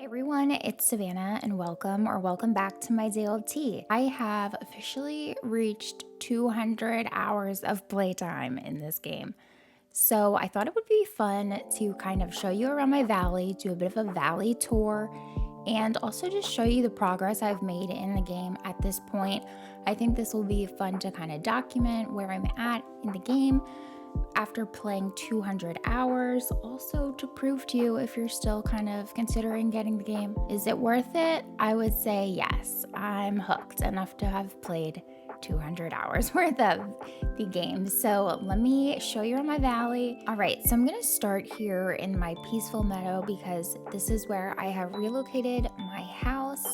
Hey everyone, it's Savannah and welcome back to my day old tea. I have officially reached 200 hours of playtime in this game. So I thought it would be fun to kind of show you around my valley, do a bit of a valley tour, and also just show you the progress I've made in the game at this point. I think this will be fun to kind of document where I'm at in the game after playing 200 hours, also to prove to you if you're still kind of considering getting the game. Is it worth it? I would say yes. I'm hooked enough to have played 200 hours worth of the game. So let me show you around my valley. All right, so I'm gonna start here in my peaceful meadow because this is where I have relocated my house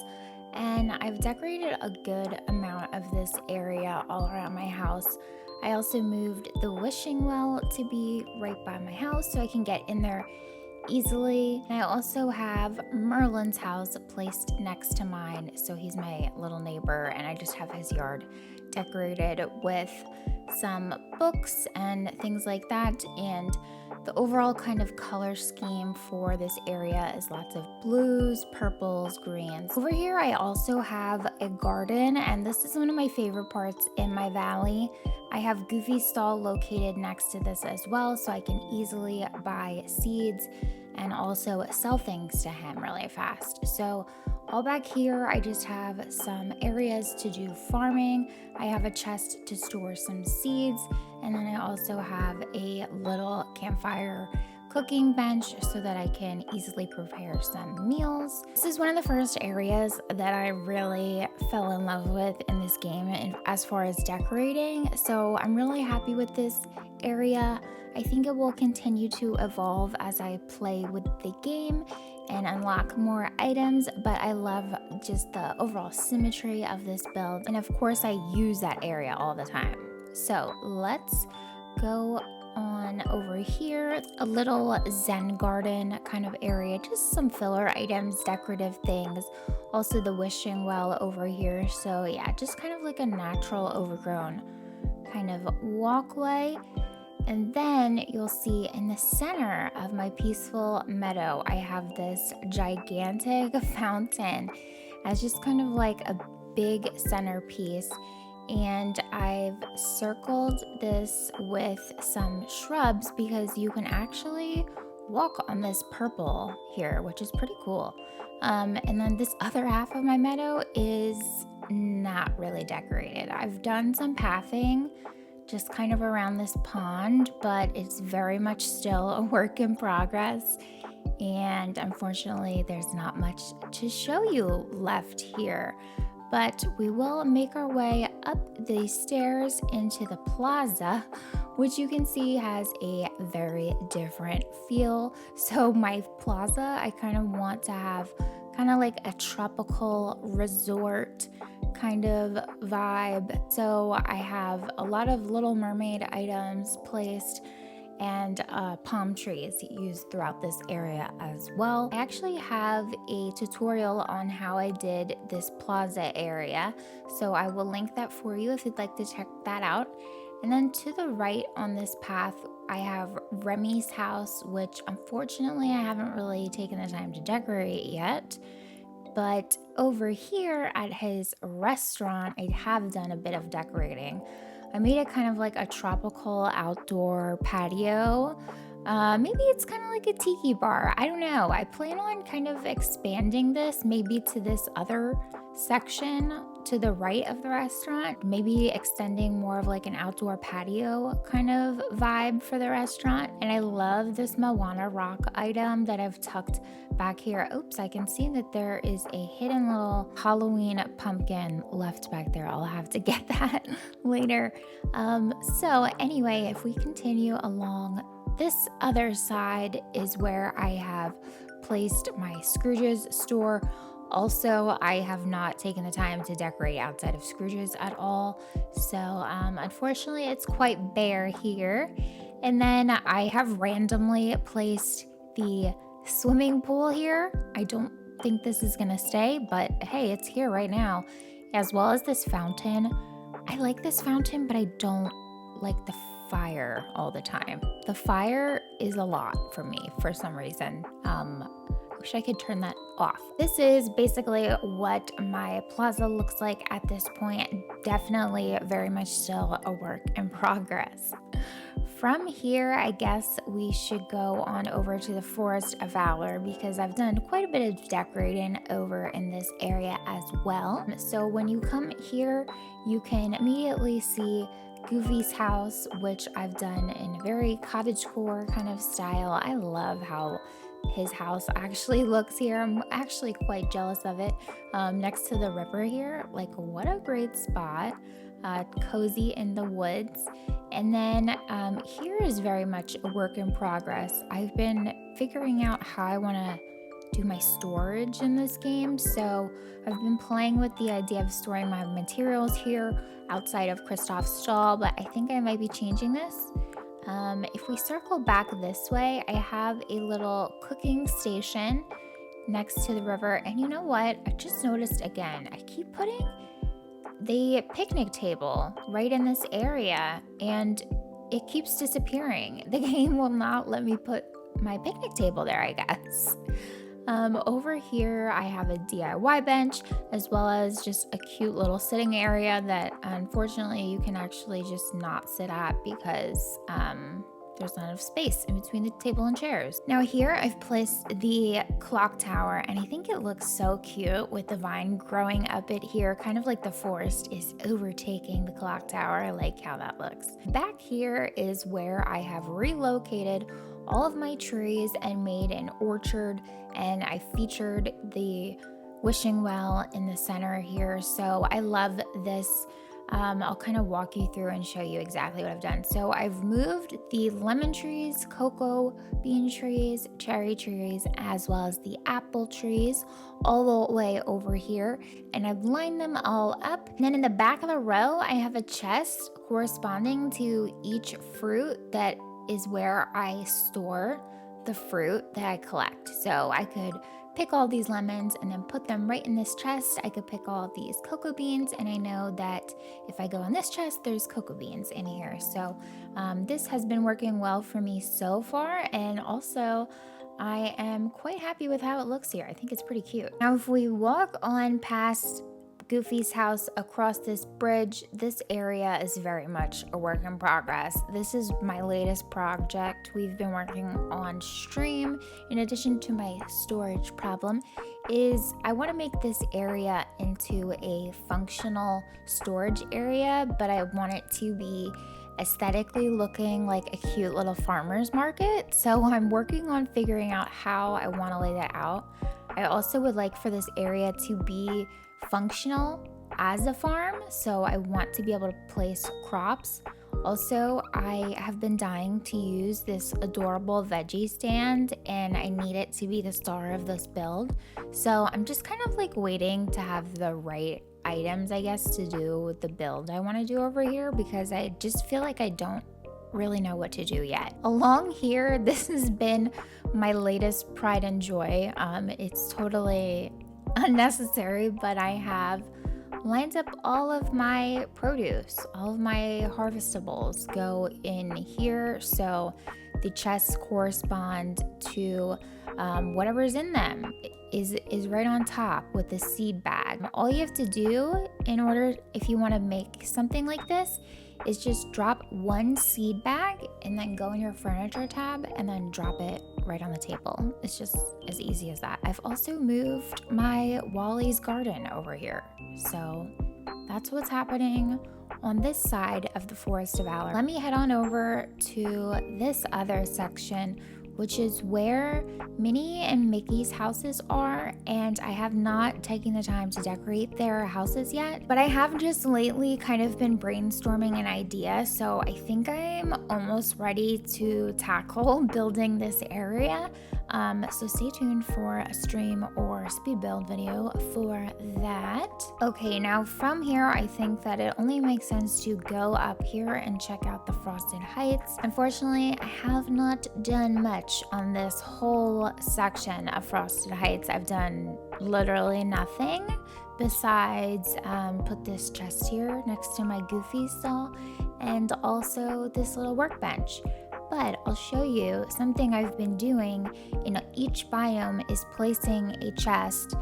and I've decorated a good amount of this area all around my house. I also moved the wishing well to be right by my house so I can get in there easily. And I also have Merlin's house placed next to mine. So he's my little neighbor, and I just have his yard decorated with some books and things like that. And the overall kind of color scheme for this area is lots of blues, purples, greens. Over here, I also have a garden, and this is one of my favorite parts in my valley. I have Goofy stall located next to this as well, so I can easily buy seeds and also sell things to him really fast. So all back here, I just have some areas to do farming. I have a chest to store some seeds, and then I also have a little campfire cooking bench so that I can easily prepare some meals. This is one of the first areas that I really fell in love with in this game as far as decorating. So I'm really happy with this area. I think it will continue to evolve as I play with the game and unlock more items, but I love just the overall symmetry of this build. And of course, I use that area all the time. So let's go on over here, a little zen garden kind of area, just some filler items, decorative things, also the wishing well over here. So yeah, just kind of like a natural overgrown kind of walkway. And then you'll see in the center of my peaceful meadow, I have this gigantic fountain as just kind of like a big centerpiece. And I've circled this with some shrubs because you can actually walk on this purple here, which is pretty cool. And then this other half of my meadow is not really decorated. I've done some pathing just kind of around this pond, but it's very much still a work in progress. And unfortunately, there's not much to show you left here. But we will make our way up the stairs into the plaza, which you can see has a very different feel. So, my plaza, I kind of want to have kind of like a tropical resort kind of vibe. So I have a lot of Little Mermaid items placed and palm trees used throughout this area as well. I actually have a tutorial on how I did this plaza area, so I will link that for you if you'd like to check that out. And then to the right on this path, I have Remy's house, which unfortunately I haven't really taken the time to decorate yet. But over here at his restaurant, I have done a bit of decorating. I made it kind of like a tropical outdoor patio. Maybe it's kind of like a tiki bar. I don't know. I plan on kind of expanding this maybe to this other section to the right of the restaurant, maybe extending more of like an outdoor patio kind of vibe for the restaurant. And I love this Moana rock item that I've tucked back here. Oops, I can see that there is a hidden little Halloween pumpkin left back there. I'll have to get that later. So anyway, if we continue along, this other side is where I have placed my Scrooge's store. Also, I have not taken the time to decorate outside of Scrooge's at all. So, unfortunately, it's quite bare here. And then I have randomly placed the swimming pool here. I don't think this is gonna stay, but hey, it's here right now, as well as this fountain. I like this fountain, but I don't like the fire all the time. The fire is a lot for me for some reason. Wish I could turn that off. This is basically what my plaza looks like at this point. Definitely very much still a work in progress. From here, I guess we should go on over to the Forest of Valor because I've done quite a bit of decorating over in this area as well. So when you come here, you can immediately see Goofy's house, which I've done in a very cottagecore kind of style. I love how his house actually looks here. I'm actually quite jealous of it. Next to the river here, like what a great spot. Cozy in the woods. And then here is very much a work in progress. I've been figuring out how I want to do my storage in this game. So I've been playing with the idea of storing my materials here outside of Kristoff's stall, but I think I might be changing this. If we circle back this way, I have a little cooking station next to the river. And you know what? I just noticed again, I keep putting the picnic table right in this area and it keeps disappearing. The game will not let me put my picnic table there, I guess. Over here, I have a DIY bench as well as just a cute little sitting area that unfortunately you can actually just not sit at because there's not enough space in between the table and chairs. Now here I've placed the clock tower and I think it looks so cute with the vine growing up it here, kind of like the forest is overtaking the clock tower. I like how that looks. Back here is where I have relocated all of my trees and made an orchard, and I featured the wishing well in the center here. So I love this. I'll kind of walk you through and show you exactly what I've done. So I've moved the lemon trees, cocoa bean trees, cherry trees, as well as the apple trees all the way over here. And I've lined them all up. And then in the back of the row, I have a chest corresponding to each fruit that is where I store the fruit that I collect. So I could pick all these lemons and then put them right in this chest. I could pick all these cocoa beans, and I know that if I go in this chest, there's cocoa beans in here. So this has been working well for me so far, and also I am quite happy with how it looks here. I think it's pretty cute. Now, if we walk on past Goofy's house across this bridge, this area is very much a work in progress. This is my latest project we've been working on stream. In addition to my storage problem, is I want to make this area into a functional storage area, but I want it to be aesthetically looking like a cute little farmer's market. So I'm working on figuring out how I want to lay that out. I also would like for this area to be functional as a farm, so I want to be able to place crops. Also, I have been dying to use this adorable veggie stand, and I need it to be the star of this build. So I'm just kind of like waiting to have the right items, I guess, to do with the build I want to do over here, because I just feel like I don't really know what to do yet. Along here, this has been my latest pride and joy. It's totally unnecessary, but I have lined up all of my produce, all of my harvestables go in here, so the chests correspond to whatever's in them is right on top with the seed bag. All you have to do in order, if you want to make something like this, is just drop one seed bag and then go in your furniture tab and then drop it right on the table. It's just as easy as that. I've also moved my Wally's garden over here. So that's what's happening on this side of the Forest of Valor. Let me head on over to this other section, which is where Minnie and Mickey's houses are, and I have not taken the time to decorate their houses yet, but I have just lately kind of been brainstorming an idea, so I think I'm almost ready to tackle building this area. So stay tuned for a stream or speed build video for that. Okay, now from here, I think that it only makes sense to go up here and check out the Frosted Heights. Unfortunately, I have not done much on this whole section of Frosted Heights. I've done literally nothing besides put this chest here next to my Goofy stall and also this little workbench. but I'll show you something I've been doing in each biome is placing a chest,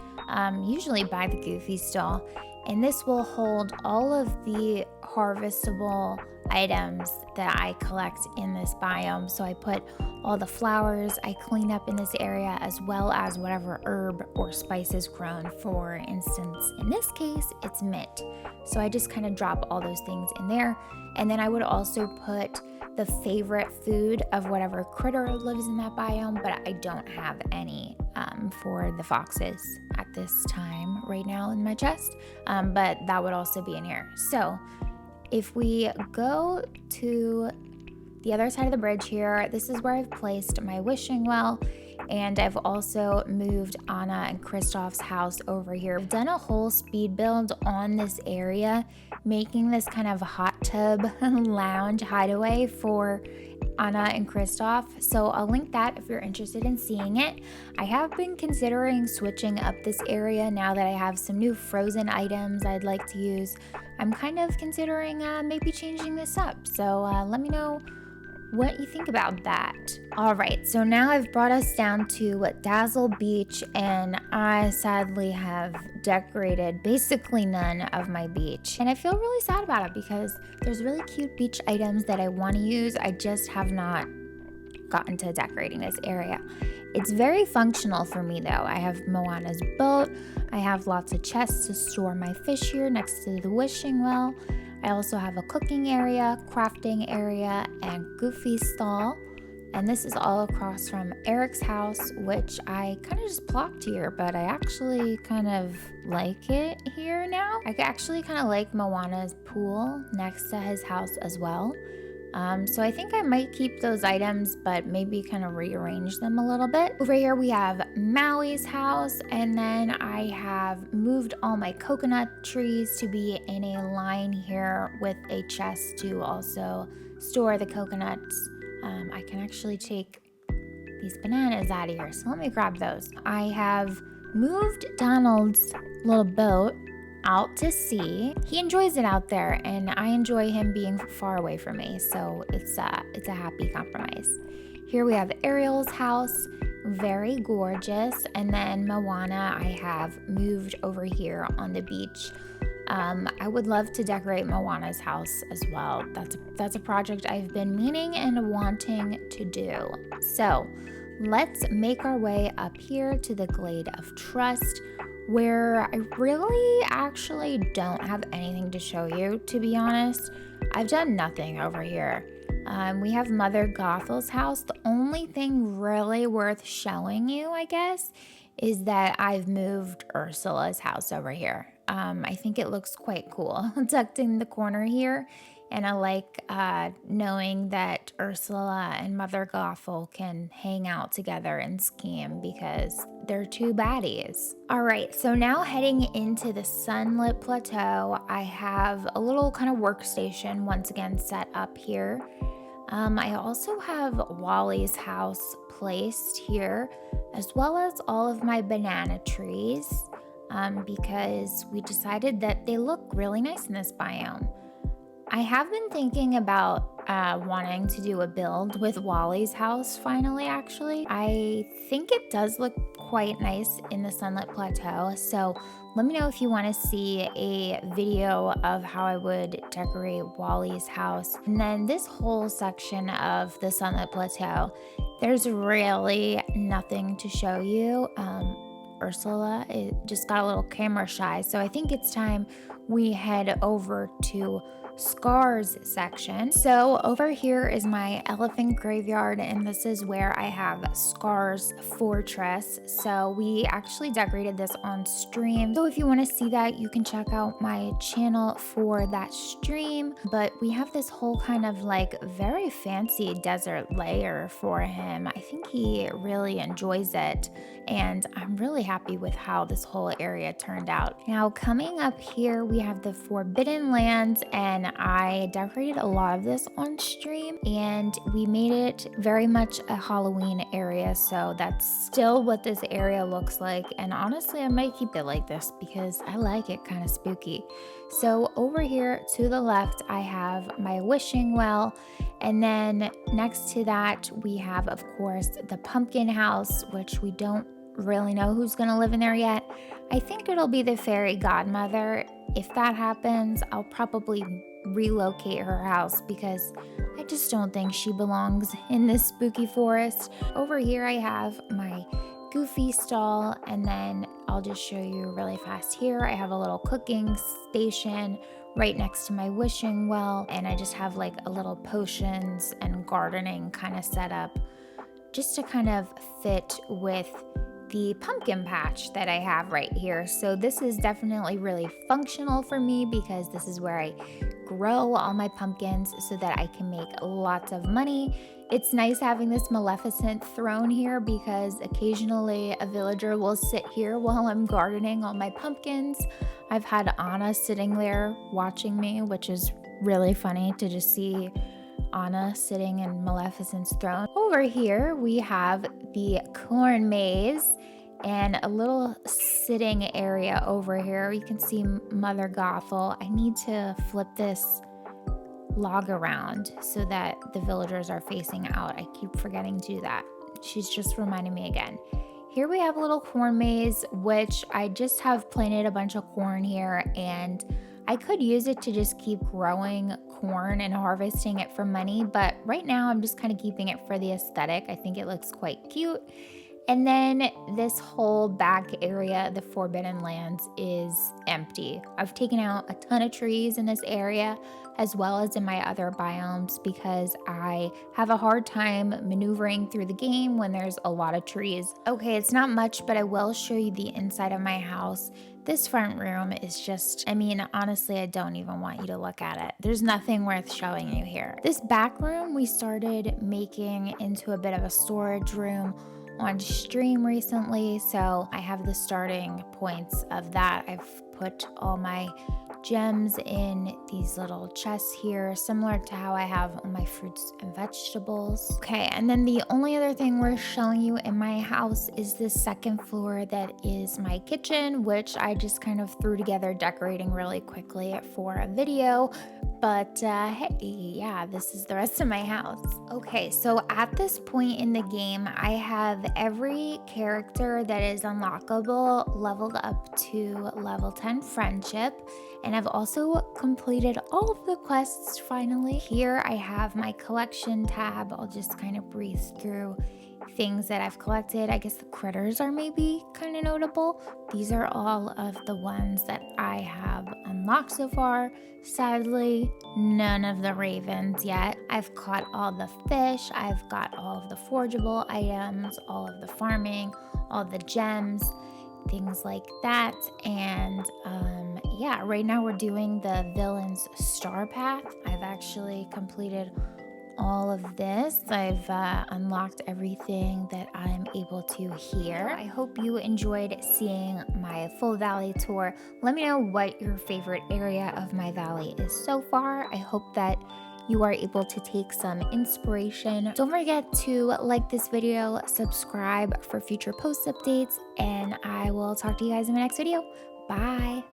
usually by the Goofy stall, and this will hold all of the harvestable items that I collect in this biome. So I put all the flowers I clean up in this area, as well as whatever herb or spice is grown. For instance, in this case, it's mint. So I just kind of drop all those things in there. And then I would also put the favorite food of whatever critter lives in that biome, but I don't have any for the foxes at this time right now in my chest, but that would also be in here. So if we go to the other side of the bridge here, this is where I've placed my wishing well, and I've also moved Anna and Kristoff's house over here. I've done a whole speed build on this area, making this kind of hot tub lounge hideaway for Anna and Kristoff. So I'll link that if you're interested in seeing it. I have been considering switching up this area now that I have some new frozen items I'd like to use. I'm kind of considering maybe changing this up. So let me know what you think about that. All right, so now I've brought us down to Dazzle Beach, and I sadly have decorated basically none of my beach. And I feel really sad about it because there's really cute beach items that I want to use. I just have not gotten to decorating this area. It's very functional for me though. I have Moana's boat. I have lots of chests to store my fish here next to the wishing well. I also have a cooking area, crafting area, and Goofy stall. And this is all across from Eric's house, which I kind of just plopped here, but I actually kind of like it here now. I actually kind of like Moana's pool next to his house as well. So I think I might keep those items, but maybe kind of rearrange them a little bit. Over here we have Maui's house, and then I have moved all my coconut trees to be in a line here with a chest to also store the coconuts. I can actually take these bananas out of here, so let me grab those. I have moved Donald's little boat out to sea. He enjoys it out there, and I enjoy him being far away from me, so it's a happy compromise. Here we have Ariel's house, very gorgeous, and then Moana I have moved over here on the beach. I would love to decorate Moana's house as well. That's a project I've been meaning and wanting to do. So let's make our way up here to the Glade of Trust, where I really actually don't have anything to show you, to be honest. I've done nothing over here. We have Mother Gothel's house. The only thing really worth showing you, I guess, is that I've moved Ursula's house over here. I think it looks quite cool, tucked in the corner here. And I like knowing that Ursula and Mother Gothel can hang out together and scheme because they're two baddies. All right, so now heading into the Sunlit Plateau, I have a little kind of workstation once again set up here. I also have Wally's house placed here, as well as all of my banana trees, because we decided that they look really nice in this biome. I have been thinking about wanting to do a build with Wally's house finally, actually. I think it does look quite nice in the Sunlit Plateau, so let me know if you want to see a video of how I would decorate Wally's house. And then this whole section of the Sunlit Plateau, there's really nothing to show you. Ursula just got a little camera shy, so I think it's time we head over to Scar's section. So over here is my elephant graveyard, and this is where I have Scar's fortress. So we actually decorated this on stream, so if you want to see that, you can check out my channel for that stream. But we have this whole kind of like very fancy desert lair for him. I think he really enjoys it, and I'm really happy with how this whole area turned out. Now coming up here, we have the Forbidden Lands, and I decorated a lot of this on stream, and we made it very much a Halloween area. So that's still what this area looks like. And honestly, I might keep it like this because I like it kind of spooky. So over here to the left, I have my wishing well. And then next to that, we have, of course, the pumpkin house, which we don't really know who's going to live in there yet. I think it'll be the fairy godmother. If that happens, I'll probably relocate her house because I just don't think she belongs in this spooky forest. Over here, I have my Goofy stall, and then I'll just show you really fast here. I have a little cooking station right next to my wishing well, and I just have like a little potions and gardening kind of set up just to kind of fit with the pumpkin patch that I have right here. So this is definitely really functional for me because this is where I grow all my pumpkins so that I can make lots of money. It's nice having this Maleficent throne here because occasionally a villager will sit here while I'm gardening all my pumpkins. I've had Anna sitting there watching me, which is really funny to just see Anna sitting in Maleficent's throne. Over here, we have the corn maze and a little sitting area over here. You can see Mother Gothel. I need to flip this log around so that the villagers are facing out. I keep forgetting to do that. She's just reminding me again. Here we have a little corn maze, which I just have planted a bunch of corn here, and I could use it to just keep growing corn and harvesting it for money, but right now I'm just kind of keeping it for the aesthetic. I think it looks quite cute. And then this whole back area, the Forbidden Lands, is empty. I've taken out a ton of trees in this area as well as in my other biomes because I have a hard time maneuvering through the game when there's a lot of trees. Okay, it's not much, but I will show you the inside of my house. This front room is just, I mean, honestly, I don't even want you to look at it. There's nothing worth showing you here. This back room we started making into a bit of a storage room on stream recently, so I have the starting points of that. I've put all my gems in these little chests here, similar to how I have all my fruits and vegetables. Okay, and then the only other thing we're showing you in my house is this second floor that is my kitchen, which I just kind of threw together decorating really quickly for a video. But hey, yeah, this is the rest of my house. Okay, so at this point in the game, I have every character that is unlockable leveled up to level 10 friendship. And I've also completed all of the quests finally. Here I have my collection tab. I'll just kind of breeze through things that I've collected. I guess the critters are maybe kind of notable. These are all of the ones that I have unlocked so far. Sadly, none of the ravens yet. I've caught all the fish. I've got all of the forgeable items, all of the farming, all the gems, things like that. And yeah, right now we're doing the villain's star path. I've actually completed all of this. I've unlocked everything that I'm able to here. I hope you enjoyed seeing my full valley tour. Let me know what your favorite area of my valley is so far. I hope that you are able to take some inspiration. Don't forget to like this video, subscribe for future post updates, and I will talk to you guys in my next video. Bye.